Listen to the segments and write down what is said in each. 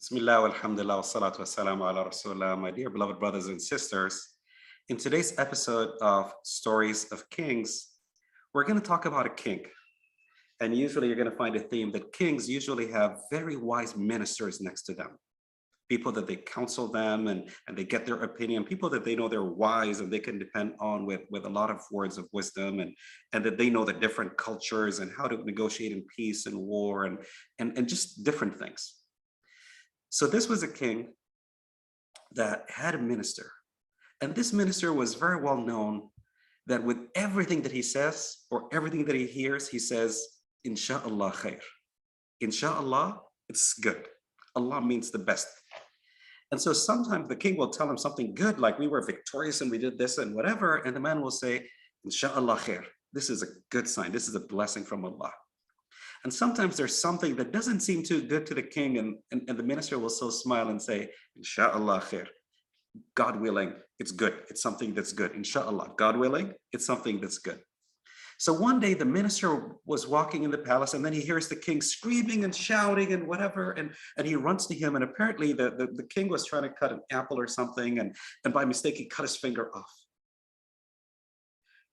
Bismillah, alhamdulillah, wa salatu wa salam ala rasulullah. My dear beloved brothers and sisters, in today's episode of Stories of Kings, we're going to talk about a king. And usually you're going to find a theme that kings usually have very wise ministers next to them, people that they counsel them and they get their opinion, people that they know they're wise and they can depend on with a lot of words of wisdom and that they know the different cultures and how to negotiate in peace and war and just different things. So this was a king that had a minister, and this minister was very well known that with everything that he says or everything that he hears, he says, Insha'Allah khair. Insha'Allah, it's good. Allah means the best. And so sometimes the king will tell him something good, like we were victorious and we did this and whatever, and the man will say, Insha'Allah khair. This is a good sign. This is a blessing from Allah. And sometimes there's something that doesn't seem too good to the king, and the minister will still smile and say, Insha'Allah khair. God willing, it's good. It's something that's good. Insha'Allah, God willing, it's something that's good. So one day the minister was walking in the palace and then he hears the king screaming and shouting and whatever, and he runs to him, and apparently the king was trying to cut an apple or something, and by mistake he cut his finger off.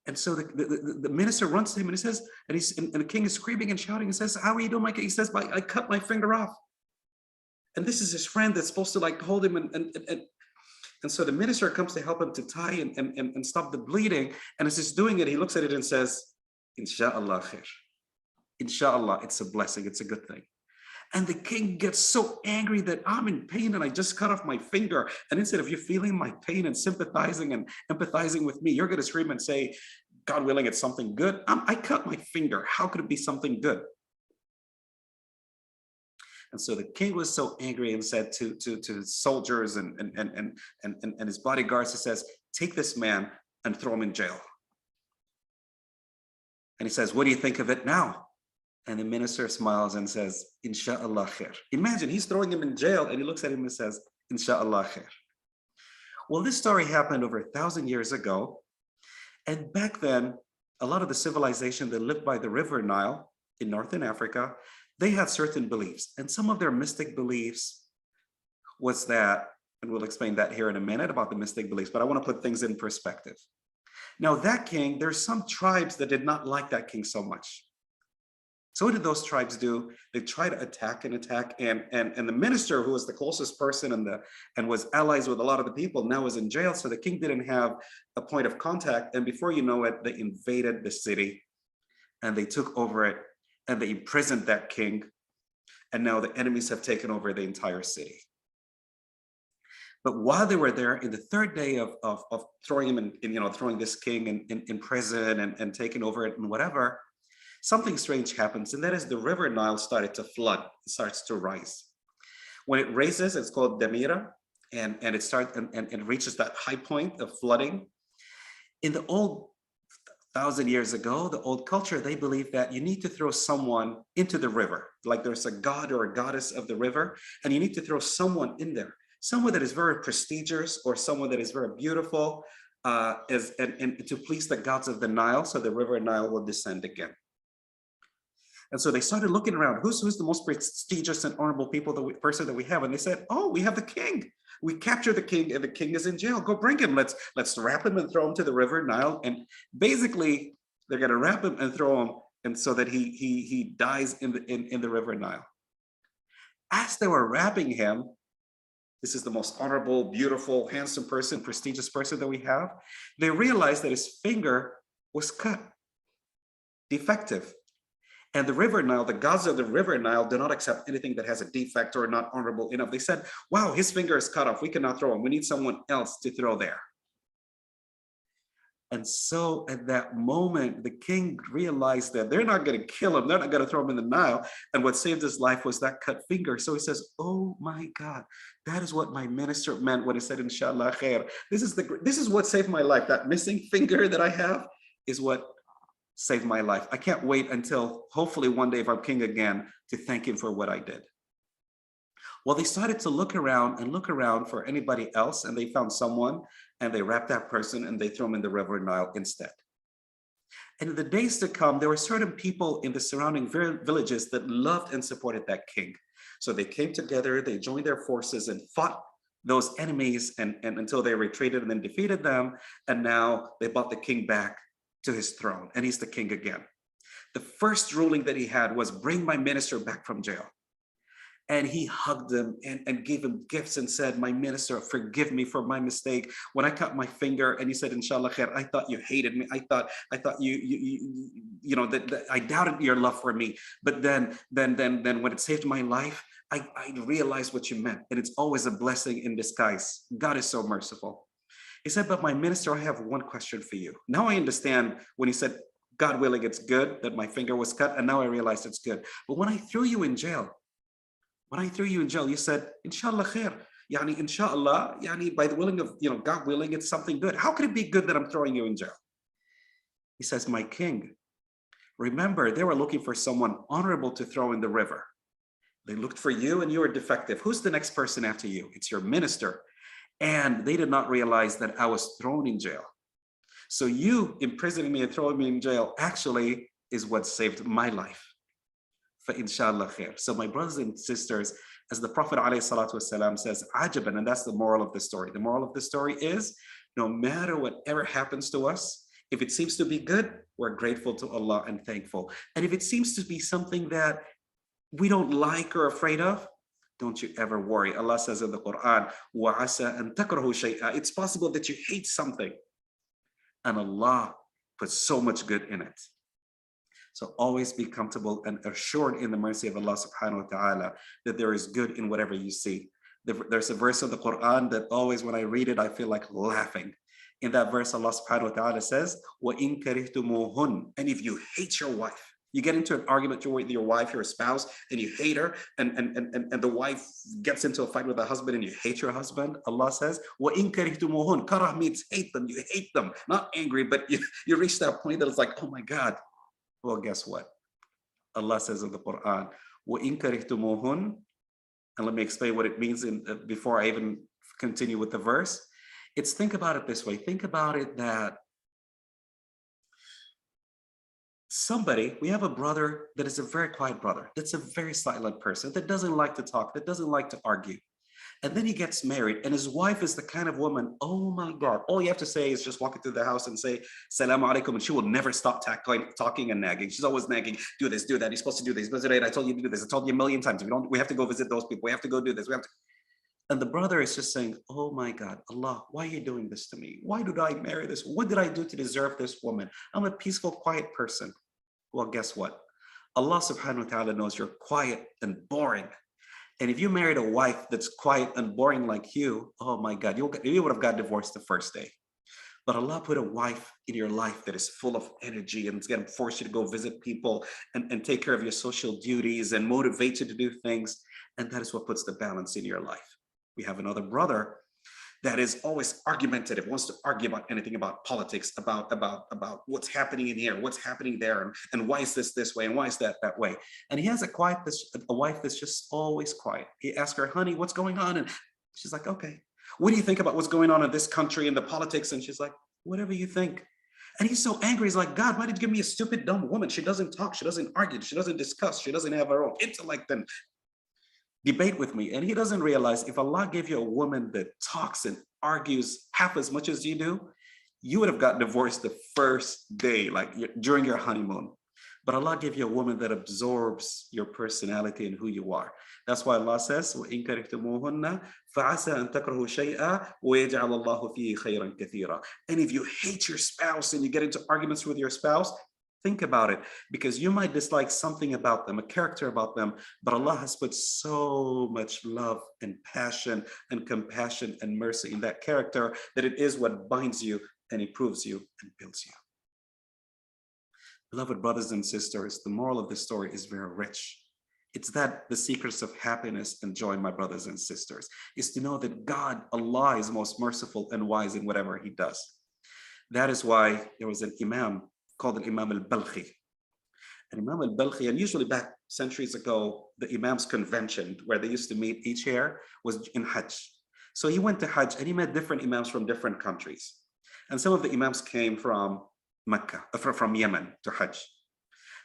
And so the minister runs to him and he says, and the king is screaming and shouting and says, how are you doing, my king? He says, I cut my finger off. And this is his friend that's supposed to like hold him. And so the minister comes to help him to tie and stop the bleeding. And as he's doing it, he looks at it and says, Insha'Allah khair. Insha'Allah, it's a blessing, it's a good thing. And the king gets so angry that I'm in pain and I just cut off my finger. And instead of you feeling my pain and sympathizing and empathizing with me, you're going to scream and say, God willing, it's something good. I cut my finger. How could it be something good? And so the king was so angry and said to his soldiers and his bodyguards, he says, take this man and throw him in jail. And he says, what do you think of it now? And the minister smiles and says, Insha'Allah khair. Imagine he's throwing him in jail and he looks at him and says, Insha'Allah khair. Well, this story happened over 1,000 years ago. And back then, a lot of the civilization that lived by the River Nile in Northern Africa, they had certain beliefs. And some of their mystic beliefs was that, and we'll explain that here in a minute about the mystic beliefs, but I want to put things in perspective. Now that king, there's some tribes that did not like that king so much. So what did those tribes do? They tried to attack, and the minister, who was the closest person and was allies with a lot of the people, now was in jail. So the king didn't have a point of contact. And before you know it, they invaded the city and they took over it and they imprisoned that king. And now the enemies have taken over the entire city. But while they were there, in the third day of throwing him throwing this king in prison and taking over it and whatever, something strange happens, and that is the River Nile started to flood. It starts to rise. When it raises, it's called Damira, and it starts and it reaches that high point of flooding. In the old 1,000 years ago, the old culture, they believed that you need to throw someone into the river, like there's a god or a goddess of the river, and you need to throw someone in there, someone that is very prestigious or someone that is very beautiful, and to please the gods of the Nile, so the River Nile will descend again. And so they started looking around, who's the most prestigious and honorable person that we have? And they said, oh, we have the king. We captured the king and the king is in jail. Go bring him. Let's wrap him and throw him to the River Nile. And basically they're going to wrap him and throw him, and so that he dies in the River Nile. As they were wrapping him, this is the most honorable, beautiful, handsome person, prestigious person that we have. They realized that his finger was cut, defective. And the River Nile, the gods of the River Nile do not accept anything that has a defect or not honorable enough. They said, wow, his finger is cut off. We cannot throw him. We need someone else to throw there. And so at that moment, the king realized that they're not going to kill him. They're not going to throw him in the Nile. And what saved his life was that cut finger. So he says, oh my God, that is what my minister meant when he said, Inshallah khair. This is what saved my life. That missing finger that I have is what saved my life. I can't wait until hopefully one day if I'm king again to thank him for what I did. Well, they started to look around for anybody else, and they found someone and they wrapped that person and they threw him in the River Nile instead. And in the days to come, there were certain people in the surrounding villages that loved and supported that king. So they came together, they joined their forces and fought those enemies and until they retreated and then defeated them. And now they brought the king back to his throne and he's the king again. The first ruling that he had was bring my minister back from jail. And he hugged him and gave him gifts and said, my minister, forgive me for my mistake. When I cut my finger, and he said, Inshallah khair, I thought you hated me. I thought you know, that I doubted your love for me. But then when it saved my life, I realized what you meant. And it's always a blessing in disguise. God is so merciful. He said, but my minister, I have one question for you. Now I understand when he said, God willing, it's good that my finger was cut. And now I realize it's good. But when I threw you in jail, you said, Inshallah khair. Yani, inshallah, yani, by the willing of, God willing, it's something good. How could it be good that I'm throwing you in jail? He says, my king, remember, they were looking for someone honorable to throw in the river. They looked for you and you were defective. Who's the next person after you? It's your minister. And they did not realize that I was thrown in jail. So you imprisoning me and throwing me in jail actually is what saved my life. Inshallah khair. So my brothers and sisters, as the Prophet ﷺ says, ajaban, and that's the moral of the story. The moral of the story is, no matter whatever happens to us, if it seems to be good, we're grateful to Allah and thankful. And if it seems to be something that we don't like or afraid of, don't you ever worry. Allah says in the Quran, وَعَسَىٰ أَن تَكْرَهُ شَيْئًا. It's possible that you hate something, and Allah puts so much good in it. So always be comfortable and assured in the mercy of Allah subhanahu wa ta'ala that there is good in whatever you see. There's a verse of the Quran that always when I read it, I feel like laughing. In that verse, Allah subhanahu wa ta'ala says, وَإِن كَرِهْتُمُوهُنَّ. And if you hate your wife, you get into an argument with your wife, your spouse, and you hate her, and the wife gets into a fight with the husband and you hate your husband, Allah says, وَإِن كَرِهْتُمُوهُنَّ. Karah means hate them, you hate them, not angry, but you reach that point that it's like, oh my God. Well, guess what? Allah says in the Quran, وَإِن كَرِهْتُمُوهُنَّ. And let me explain what it means before I even continue with the verse. It's, think about it this way. Think about it that we have a brother that is a very quiet brother, that's a very silent person, that doesn't like to talk, that doesn't like to argue. And then he gets married and his wife is the kind of woman, oh my God, all you have to say is just walk into the house and say, Salaam alaikum, and she will never stop talking and nagging. She's always nagging, do this, do that, you're supposed to do this, I told you to do this, I told you a million times, we have to go visit those people, we have to go do this, And the brother is just saying, oh my God, Allah, why are you doing this to me? Why did I marry this? What did I do to deserve this woman? I'm a peaceful, quiet person. Well, guess what? Allah subhanahu wa ta'ala knows you're quiet and boring. And if you married a wife that's quiet and boring like you, oh my God, you would have got divorced the first day. But Allah put a wife in your life that is full of energy and it's going to force you to go visit people and take care of your social duties and motivate you to do things. And that is what puts the balance in your life. We have another brother that is always argumentative, wants to argue about anything about politics, about what's happening in here, what's happening there, and why is this way, and why is that way. And he has a wife that's just always quiet. He asks her, honey, what's going on? And she's like, okay. What do you think about what's going on in this country and the politics? And she's like, whatever you think. And he's so angry. He's like, God, why did you give me a stupid, dumb woman? She doesn't talk, she doesn't argue, she doesn't discuss, she doesn't have her own intellect and debate with me. And he doesn't realize if Allah gave you a woman that talks and argues half as much as you do, you would have gotten divorced the first day, like during your honeymoon. But Allah gave you a woman that absorbs your personality and who you are. That's why Allah says, وَإِن كَرِهْتُمُوهُنَّ فَعَسَىٰ أَن تَكْرَهُوا شَيْئًا وَيَجْعَلَ اللَّهُ فِيهِ خَيْرًا كَثِيرًا. And if you hate your spouse and you get into arguments with your spouse, think about it, because you might dislike something about them, a character about them, but Allah has put so much love and passion and compassion and mercy in that character that it is what binds you and improves you and builds you. Beloved brothers and sisters, the moral of this story is very rich. It's that the secrets of happiness and joy, my brothers and sisters, is to know that God, Allah, is most merciful and wise in whatever he does. That is why there was an Imam called the Imam al-Balkhi. And Imam al-Balkhi, and usually back centuries ago, the Imam's convention where they used to meet each year was in Hajj. So he went to Hajj and he met different Imams from different countries. And some of the Imams came from Mecca, from Yemen to Hajj.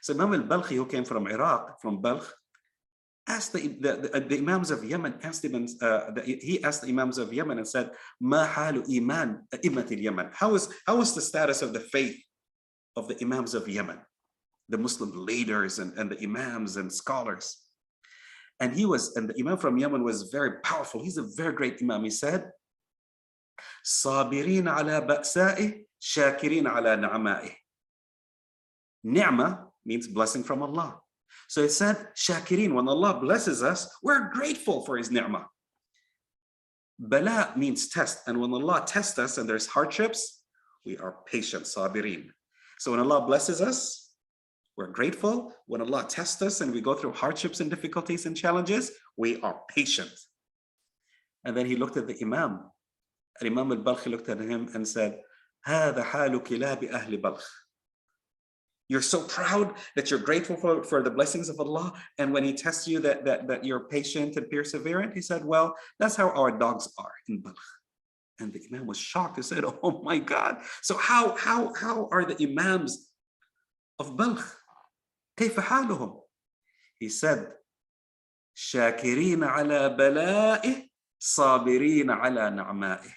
So Imam al-Balkhi, who came from Iraq, from Balkh, asked the Imams of Yemen, he asked the Imams of Yemen and said, Ma halu iman immat al-Yemen. How is the status of the faith of the Imams of Yemen, the Muslim leaders and the Imams and scholars? And the Imam from Yemen was very powerful. He's a very great Imam. He said, Sabirin ala ba'sa'ih, shakirin ala na'ma'ih. Ni'mah means blessing from Allah. So it said, shakirin, when Allah blesses us, we're grateful for his ni'mah. Bala means test. And when Allah tests us and there's hardships, we are patient, sabirin. So when Allah blesses us, we're grateful. When Allah tests us and we go through hardships and difficulties and challenges, we are patient. And then he looked at the Imam. And Imam al-Balkhi looked at him and said, هذا حال كلاب أهل بلخ. You're so proud that you're grateful for the blessings of Allah. And when he tests you that you're patient and perseverant, he said, well, that's how our dogs are in Balkh. And the Imam was shocked. He said, oh my God. So how are the Imams of Balkh? كيف حالهم? He said, شاكرين على بلائه صابرين على نعمائه.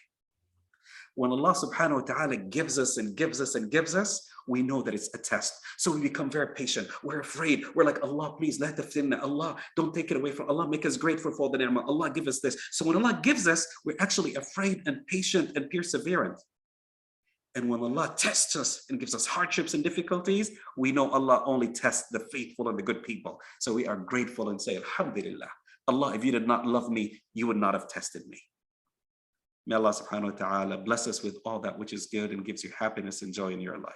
When Allah subhanahu wa ta'ala gives us and gives us and gives us, we know that it's a test. So we become very patient. We're afraid. We're like, Allah, please, la taftinna. Allah, don't take it away from Allah. Make us grateful for the ni'mah. Allah, give us this. So when Allah gives us, we're actually afraid and patient and perseverant. And when Allah tests us and gives us hardships and difficulties, we know Allah only tests the faithful and the good people. So we are grateful and say, Alhamdulillah. Allah, if you did not love me, you would not have tested me. May Allah subhanahu wa ta'ala bless us with all that which is good and gives you happiness and joy in your life.